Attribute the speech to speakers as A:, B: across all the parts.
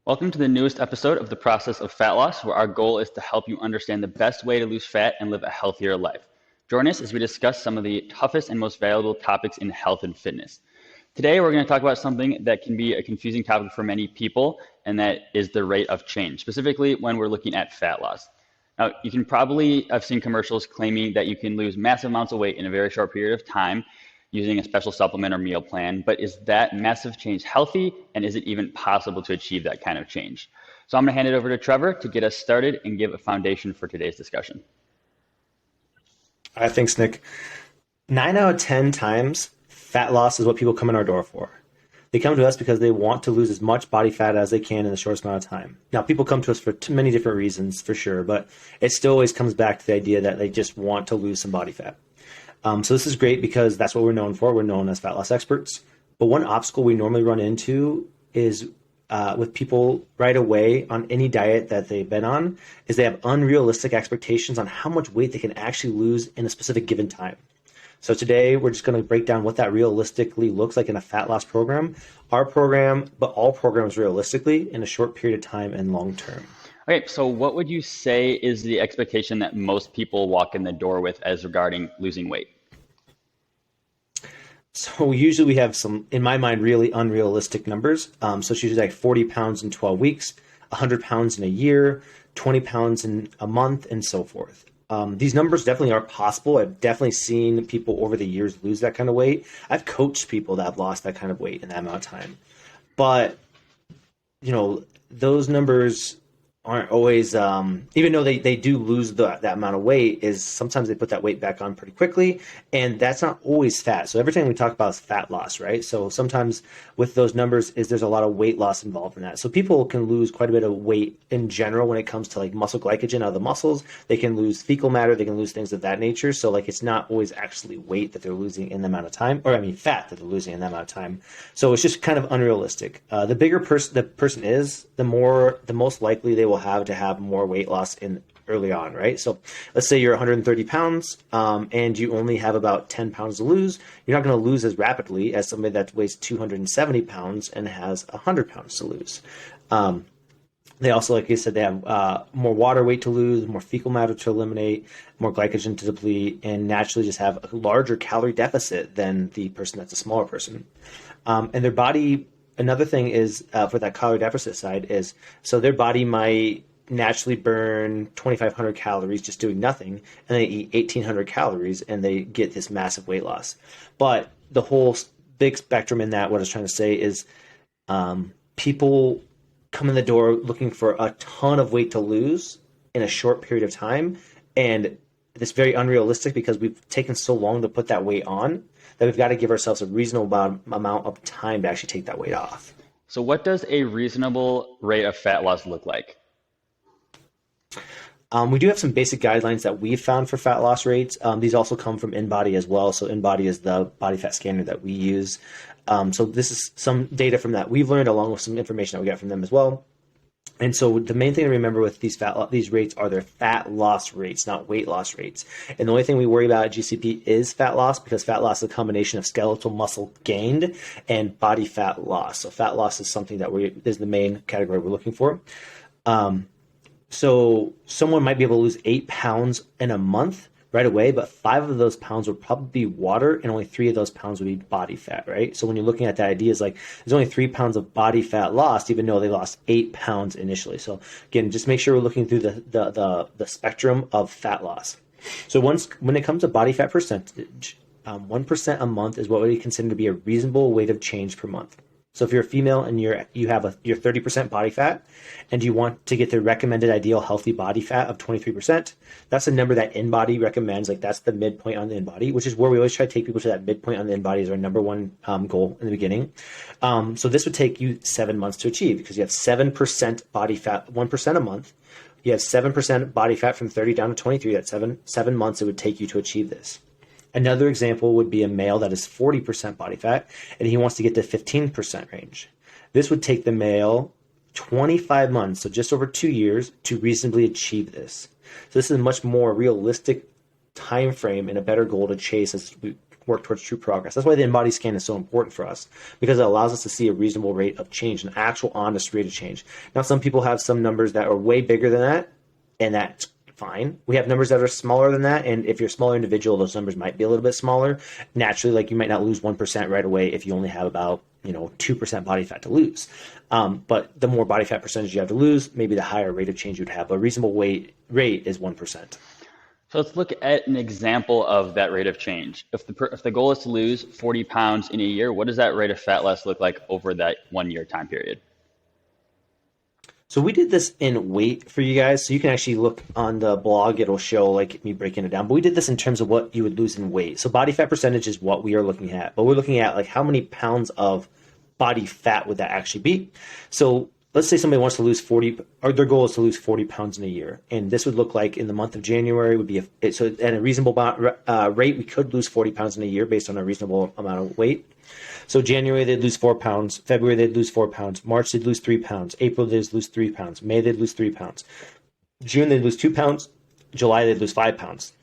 A: Welcome to the newest episode of The Process of Fat Loss, where our goal is to help you understand the best way to lose fat and live a healthier life. Join us as we discuss some of the toughest and most valuable topics in health and fitness. Today, we're going to talk about something that can be a confusing topic for many people, and that is the rate of change, specifically when we're looking at fat loss. Now, you can probably have seen commercials claiming that you can lose massive amounts of weight in a very short period of time using a special supplement or meal plan, but is that massive change healthy, and is it even possible to achieve that kind of change? So I'm going to hand it over to Trevor to get us started and give a foundation for today's discussion.
B: All right, thanks, Nick. 9 out of 10 times, fat loss is what people come in our door for. They come to us because they want to lose as much body fat as they can in the shortest amount of time. Now, people come to us for many different reasons, for sure, but it still always comes back to the idea that they just want to lose some body fat. So this is great because that's what we're known for. We're known as fat loss experts. But one obstacle we normally run into is with people right away on any diet that they've been on, is they have unrealistic expectations on how much weight they can actually lose in a specific given time. So today we're just going to break down what that realistically looks like in a fat loss program. Our program, but all programs realistically in a short period of time and long term.
A: Okay, so what would you say is the expectation that most people walk in the door with as regarding losing weight?
B: So usually we have some, in my mind, really unrealistic numbers. So it's usually like 40 pounds in 12 weeks, 100 pounds in a year, 20 pounds in a month, and so forth. These numbers definitely are possible. I've definitely seen people over the years lose that kind of weight. I've coached people that have lost that kind of weight in that amount of time. But, those numbers aren't always, even though they do lose that amount of weight, is sometimes they put that weight back on pretty quickly, and that's not always fat. So everything we talk about is fat loss, right? So sometimes with those numbers there's a lot of weight loss involved in that. So people can lose quite a bit of weight in general when it comes to like muscle glycogen out of the muscles. They can lose fecal matter, they can lose things of that nature. So like it's not always actually weight that they're losing in the amount of time, fat that they're losing in that amount of time. So it's just kind of unrealistic. The bigger the person is, the most likely they will have to have more weight loss in early on, right? So let's say you're 130 pounds and you only have about 10 pounds to lose. You're not going to lose as rapidly as somebody that weighs 270 pounds and has 100 pounds to lose. They also, like I said, they have more water weight to lose, more fecal matter to eliminate, more glycogen to deplete, and naturally just have a larger calorie deficit than the person that's a smaller person. And their body, another thing is for that calorie deficit side is, so their body might naturally burn 2,500 calories just doing nothing, and they eat 1,800 calories and they get this massive weight loss. But the whole big spectrum in that, what I was trying to say is people come in the door looking for a ton of weight to lose in a short period of time, and it's very unrealistic because we've taken so long to put that weight on that we've got to give ourselves a reasonable amount of time to actually take that weight off.
A: So what does a reasonable rate of fat loss look like?
B: We do have some basic guidelines that we've found for fat loss rates. These also come from InBody as well. So InBody is the body fat scanner that we use. So this is some data from that we've learned, along with some information that we got from them as well. And so the main thing to remember with these rates are their fat loss rates, not weight loss rates. And the only thing we worry about at GCP is fat loss, because fat loss is a combination of skeletal muscle gained and body fat loss. So fat loss is something that is the main category we're looking for. So someone might be able to lose 8 pounds in a month right away, but 5 of those pounds would probably be water, and only 3 of those pounds would be body fat, right? So when you're looking at that idea, is like there's only 3 pounds of body fat lost, even though they lost 8 pounds initially. So again, just make sure we're looking through the spectrum of fat loss. So when it comes to body fat percentage, 1% a month is what we consider to be a reasonable rate of change per month. So if you're a female and you're 30% body fat and you want to get the recommended ideal healthy body fat of 23%, that's the number that InBody recommends. Like that's the midpoint on the InBody, which is where we always try to take people to. That midpoint on the InBody is our number one goal in the beginning. So this would take you 7 months to achieve, because you have 7% body fat, 1% a month. You have 7% body fat from 30 down to 23. That's seven months it would take you to achieve this. Another example would be a male that is 40% body fat and he wants to get to 15% range. This would take the male 25 months, so just over 2 years, to reasonably achieve this. So this is a much more realistic time frame and a better goal to chase as we work towards true progress. That's why the InBody scan is so important for us, because it allows us to see a reasonable rate of change, an actual honest rate of change. Now, some people have some numbers that are way bigger than that, and that's fine. We have numbers that are smaller than that, and if you're a smaller individual, those numbers might be a little bit smaller. Naturally, like you might not lose 1% right away if you only have about 2% body fat to lose. But the more body fat percentage you have to lose, maybe the higher rate of change you'd have. But a reasonable rate is 1%.
A: So let's look at an example of that rate of change. If the goal is to lose 40 pounds in a year, what does that rate of fat loss look like over that 1 year time period?
B: So we did this in weight for you guys. So you can actually look on the blog. It'll show like me breaking it down. But we did this in terms of what you would lose in weight. So body fat percentage is what we are looking at. But we're looking at like how many pounds of body fat would that actually be? So let's say somebody wants to lose 40, or their goal is to lose 40 pounds in a year. And this would look like in the month of January would be, so at a reasonable rate, we could lose 40 pounds in a year based on a reasonable amount of weight. So January, they'd lose 4 pounds. February, they'd lose 4 pounds. March, they'd lose 3 pounds. April, they'd lose 3 pounds. May, they'd lose 3 pounds. June, they'd lose 2 pounds. July, they'd lose 5 pounds.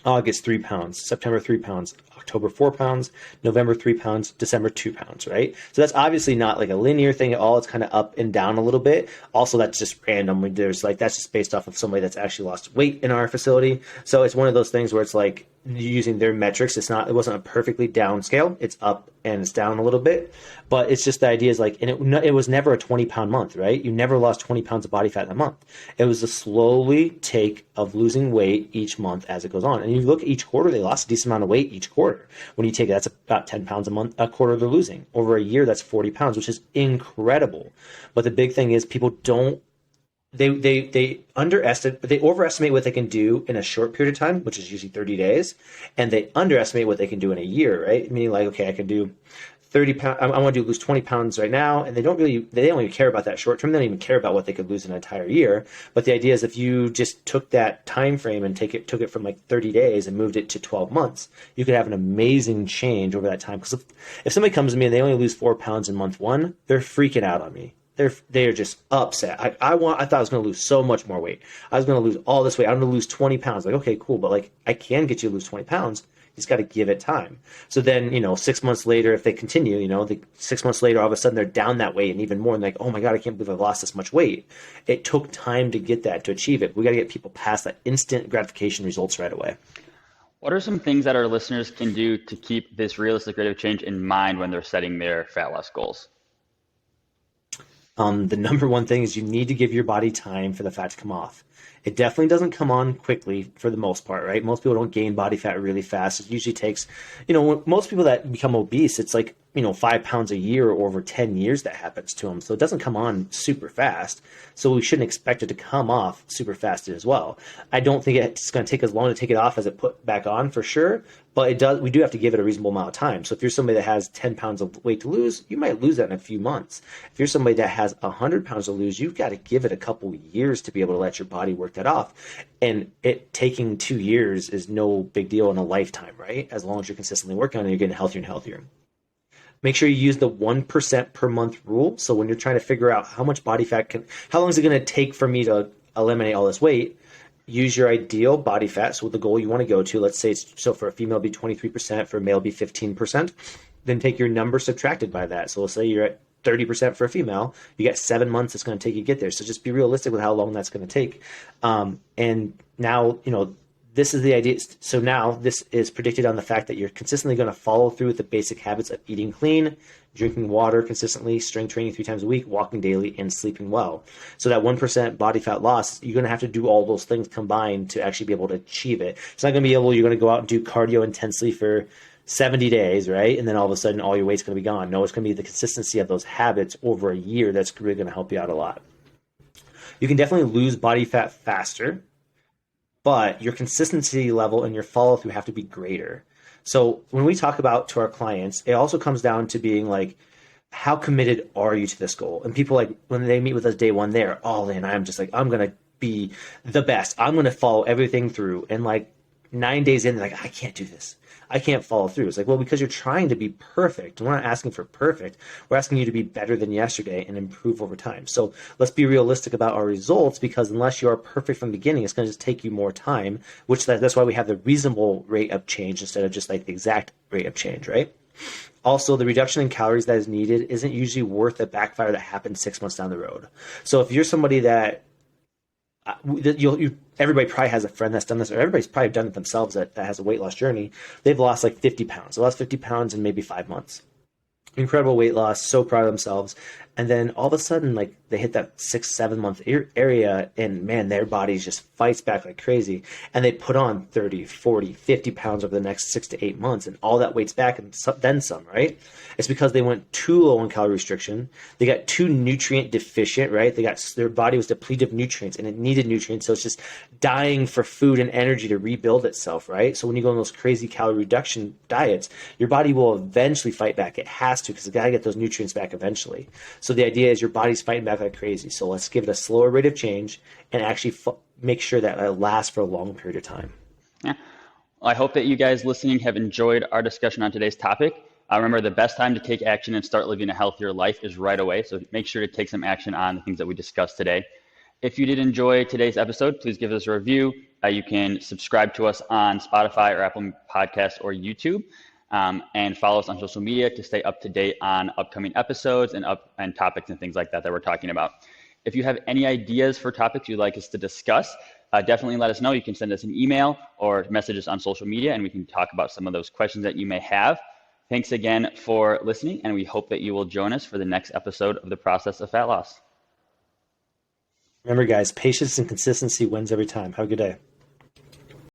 B: August, 3 pounds. September, 3 pounds. October, 4 pounds. November, 3 pounds. December, 2 pounds, right? So that's obviously not like a linear thing at all. It's kind of up and down a little bit. Also, that's just random. There's like, that's just based off of somebody that's actually lost weight in our facility. So it's one of those things where it's like using their metrics. It wasn't a perfectly down scale. It's up and it's down a little bit. But it's just the idea is like, and it was never a 20-pound month, right? You never lost 20 pounds of body fat in a month. It was a slowly take of losing weight each month as it goes on. And you look at each quarter, they lost a decent amount of weight each quarter. When you take it, that's about 10 pounds a month, a quarter they're losing. Over a year, that's 40 pounds, which is incredible. But the big thing is people don't, they overestimate what they can do in a short period of time, which is usually 30 days, and they underestimate what they can do in a year, right? Meaning like, okay, I can do 30 pounds, I want to lose 20 pounds right now, and they don't even care about that short term. They don't even care about what they could lose in an entire year. But the idea is if you just took that time frame and took it from like 30 days and moved it to 12 months, you could have an amazing change over that time. Because if somebody comes to me and they only lose 4 pounds in month 1, they're freaking out on me. They're just upset. I thought I was going to lose so much more weight. I was going to lose all this weight. I'm going to lose 20 pounds. Like, okay, cool. But like, I can get you to lose 20 pounds. You just got to give it time. So then, 6 months later, if they continue, 6 months later, all of a sudden they're down that weight and even more. And like, oh my God, I can't believe I've lost this much weight. It took time to get that, to achieve it. We got to get people past that instant gratification results right away.
A: What are some things that our listeners can do to keep this realistic rate of change in mind when they're setting their fat loss goals?
B: The number one thing is you need to give your body time for the fat to come off. It definitely doesn't come on quickly for the most part, right? Most people don't gain body fat really fast. It usually takes, most people that become obese, it's like, 5 pounds a year or over 10 years that happens to them. So it doesn't come on super fast. So we shouldn't expect it to come off super fast as well. I don't think it's going to take as long to take it off as it put back on for sure. But we do have to give it a reasonable amount of time. So if you're somebody that has 10 pounds of weight to lose, you might lose that in a few months. If you're somebody that has 100 pounds to lose, you've got to give it a couple years to be able to let your body work that off. And it taking 2 years is no big deal in a lifetime, right? As long as you're consistently working on it, you're getting healthier and healthier. Make sure you use the 1% per month rule. So when you're trying to figure out how much body fat how long is it going to take for me to eliminate all this weight, use your ideal body fat. So the goal you want to go to, let's say, so for a female, it'd be 23%, for a male, it'd be 15%. Then take your number subtracted by that. So let's say you're at 30% for a female, you got 7 months it's going to take you to get there. So just be realistic with how long that's going to take. And now, this is the idea. So now this is predicted on the fact that you're consistently going to follow through with the basic habits of eating clean, drinking water consistently, strength training 3 times a week, walking daily, and sleeping well. So that 1% body fat loss, you're going to have to do all those things combined to actually be able to achieve it. It's not going to be you're going to go out and do cardio intensely for 70 days, right? And then all of a sudden all your weight's going to be gone. No, it's going to be the consistency of those habits over a year that's really going to help you out a lot. You can definitely lose body fat faster, but your consistency level and your follow through have to be greater. So when we talk about to our clients, it also comes down to being like, how committed are you to this goal? And people, like, when they meet with us day one, they're all in. I'm just like, I'm going to be the best. I'm going to follow everything through. And like 9 days in, they're like, I can't do this. I can't follow through. It's like, well, because you're trying to be perfect. We're not asking for perfect. We're asking you to be better than yesterday and improve over time. So let's be realistic about our results, because unless you are perfect from the beginning, it's going to just take you more time, which that's why we have the reasonable rate of change instead of just like the exact rate of change, right? Also, the reduction in calories that is needed isn't usually worth the backfire that happens 6 months down the road. So if you're somebody that everybody probably has a friend that's done this, or everybody's probably done it themselves that has a weight loss journey. They've lost like 50 pounds. They lost 50 pounds in maybe 5 months. Incredible weight loss, so proud of themselves. And then all of a sudden, like they hit that 6, 7 month area, and man, their body just fights back like crazy. And they put on 30, 40, 50 pounds over the next 6 to 8 months, and all that weight's back and then some, right? It's because they went too low on calorie restriction. They got too nutrient deficient, right? Their body was depleted of nutrients and it needed nutrients. So it's just dying for food and energy to rebuild itself, right? So when you go on those crazy calorie reduction diets, your body will eventually fight back. It has to, because it's got to get those nutrients back eventually. So the idea is your body's fighting back like crazy. So let's give it a slower rate of change and actually make sure that it lasts for a long period of time.
A: Yeah. Well, I hope that you guys listening have enjoyed our discussion on today's topic. Remember, the best time to take action and start living a healthier life is right away. So make sure to take some action on the things that we discussed today. If you did enjoy today's episode, please give us a review. You can subscribe to us on Spotify or Apple Podcasts or YouTube, and follow us on social media to stay up to date on upcoming episodes and topics and things like that we're talking about. If you have any ideas for topics you'd like us to discuss, definitely let us know. You can send us an email or message us on social media, and we can talk about some of those questions that you may have. Thanks again for listening, and we hope that you will join us for the next episode of The Process of Fat Loss.
B: Remember, guys, patience and consistency wins every time. Have a good day.